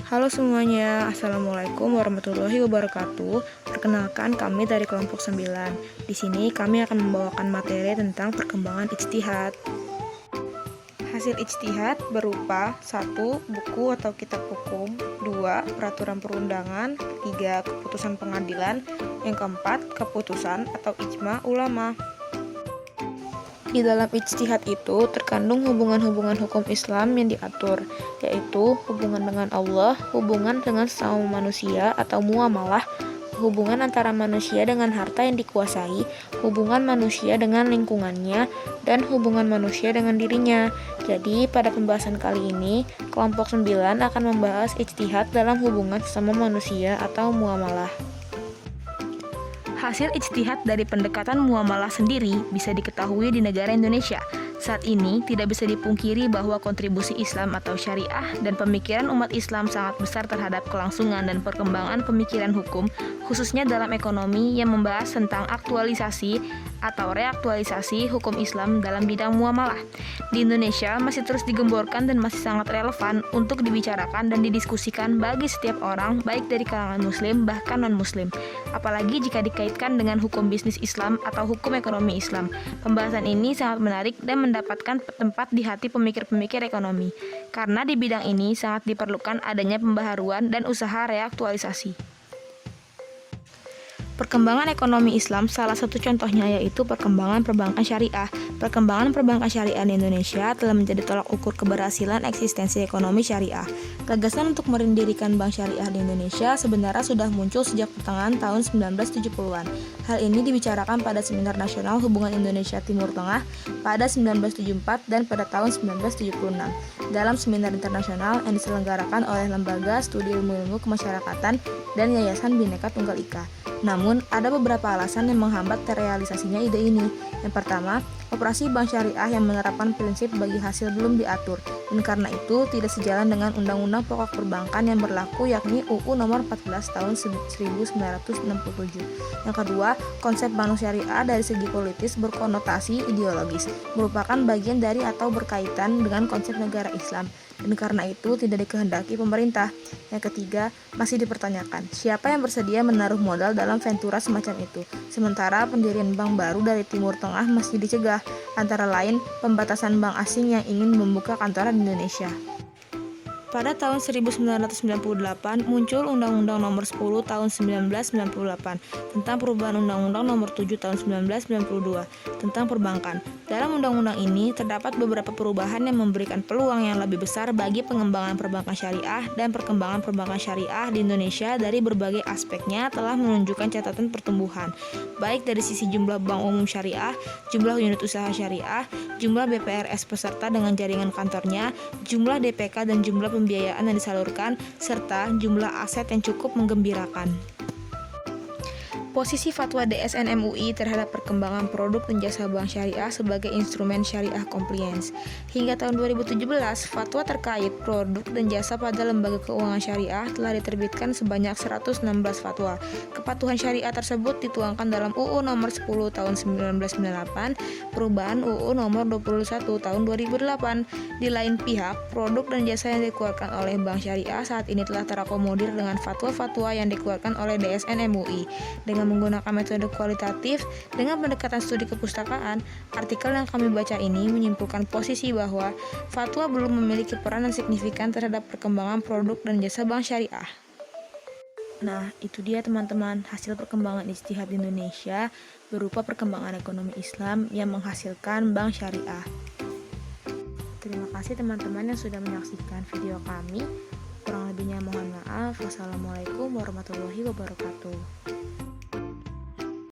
Halo semuanya, Assalamualaikum warahmatullahi wabarakatuh. Perkenalkan, kami dari kelompok 9. Di sini kami akan membawakan materi tentang perkembangan ijtihad. Hasil ijtihad berupa 1. Buku atau kitab hukum, 2. Peraturan perundangan, 3. Keputusan pengadilan, yang keempat, keputusan atau ijma ulama. Di dalam ijtihad itu terkandung hubungan-hubungan hukum Islam yang diatur, yaitu hubungan dengan Allah, hubungan dengan sesama manusia atau muamalah, hubungan antara manusia dengan harta yang dikuasai, hubungan manusia dengan lingkungannya, dan hubungan manusia dengan dirinya. Jadi, pada pembahasan kali ini, kelompok 9 akan membahas ijtihad dalam hubungan sesama manusia atau muamalah. Hasil ijtihad dari pendekatan muamalah sendiri bisa diketahui di negara Indonesia. Saat ini tidak bisa dipungkiri bahwa kontribusi Islam atau syariah dan pemikiran umat Islam sangat besar terhadap kelangsungan dan perkembangan pemikiran hukum, khususnya dalam ekonomi yang membahas tentang aktualisasi atau reaktualisasi hukum Islam dalam bidang muamalah. Di Indonesia masih terus digemborkan dan masih sangat relevan untuk dibicarakan dan didiskusikan bagi setiap orang, baik dari kalangan muslim bahkan non-muslim. Apalagi jika dikaitkan dengan hukum bisnis Islam atau hukum ekonomi Islam. Pembahasan ini sangat menarik dan mendapatkan tempat di hati pemikir-pemikir ekonomi, karena di bidang ini sangat diperlukan adanya pembaharuan dan usaha reaktualisasi. Perkembangan ekonomi Islam salah satu contohnya yaitu perkembangan perbankan syariah. Perkembangan perbankan syariah di Indonesia telah menjadi tolak ukur keberhasilan eksistensi ekonomi syariah. Gagasan untuk mendirikan bank syariah di Indonesia sebenarnya sudah muncul sejak pertengahan tahun 1970-an. Hal ini dibicarakan pada Seminar Nasional Hubungan Indonesia Timur Tengah pada 1974 dan pada tahun 1976. Dalam seminar internasional yang diselenggarakan oleh Lembaga Studi Ilmu-Ilmu Kemasyarakatan dan Yayasan Bhinneka Tunggal Ika. Namun, ada beberapa alasan yang menghambat terrealisasinya ide ini. Yang pertama, operasi bank syariah yang menerapkan prinsip bagi hasil belum diatur, dan karena itu tidak sejalan dengan Undang-Undang Pokok Perbankan yang berlaku, yakni UU Nomor 14 Tahun 1967. Yang kedua, konsep bank syariah dari segi politis berkonotasi ideologis, merupakan bagian dari atau berkaitan dengan konsep negara Islam, dan karena itu tidak dikehendaki pemerintah. Yang ketiga, masih dipertanyakan siapa yang bersedia menaruh modal dalam ventura semacam itu, sementara pendirian bank baru dari Timur Tengah masih dicegah, antara lain pembatasan bank asing yang ingin membuka kantor di Indonesia. Pada tahun 1998 muncul Undang-Undang Nomor 10 Tahun 1998 tentang perubahan Undang-Undang Nomor 7 Tahun 1992 tentang perbankan. Dalam undang-undang ini terdapat beberapa perubahan yang memberikan peluang yang lebih besar bagi pengembangan perbankan syariah, dan perkembangan perbankan syariah di Indonesia dari berbagai aspeknya telah menunjukkan catatan pertumbuhan, baik dari sisi jumlah bank umum syariah, jumlah unit usaha syariah, jumlah BPRS peserta dengan jaringan kantornya, jumlah DPK dan jumlah pembiayaan yang disalurkan, serta jumlah aset yang cukup menggembirakan. Posisi fatwa DSN MUI terhadap perkembangan produk dan jasa bank syariah sebagai instrumen syariah compliance. Hingga tahun 2017, fatwa terkait produk dan jasa pada lembaga keuangan syariah telah diterbitkan sebanyak 116 fatwa. Kepatuhan syariah tersebut dituangkan dalam UU Nomor 10 Tahun 1998, perubahan UU Nomor 21 Tahun 2008. Di lain pihak, produk dan jasa yang dikeluarkan oleh bank syariah saat ini telah terakomodir dengan fatwa-fatwa yang dikeluarkan oleh DSN MUI. Dengan menggunakan metode kualitatif dengan pendekatan studi kepustakaan, artikel yang kami baca ini menyimpulkan posisi bahwa fatwa belum memiliki peranan signifikan terhadap perkembangan produk dan jasa bank syariah. Nah, itu dia teman-teman hasil perkembangan ijtihad di Indonesia berupa perkembangan ekonomi Islam yang menghasilkan bank syariah. Terima kasih teman-teman yang sudah menyaksikan video kami. Kurang lebihnya mohon maaf. Wassalamualaikum warahmatullahi wabarakatuh.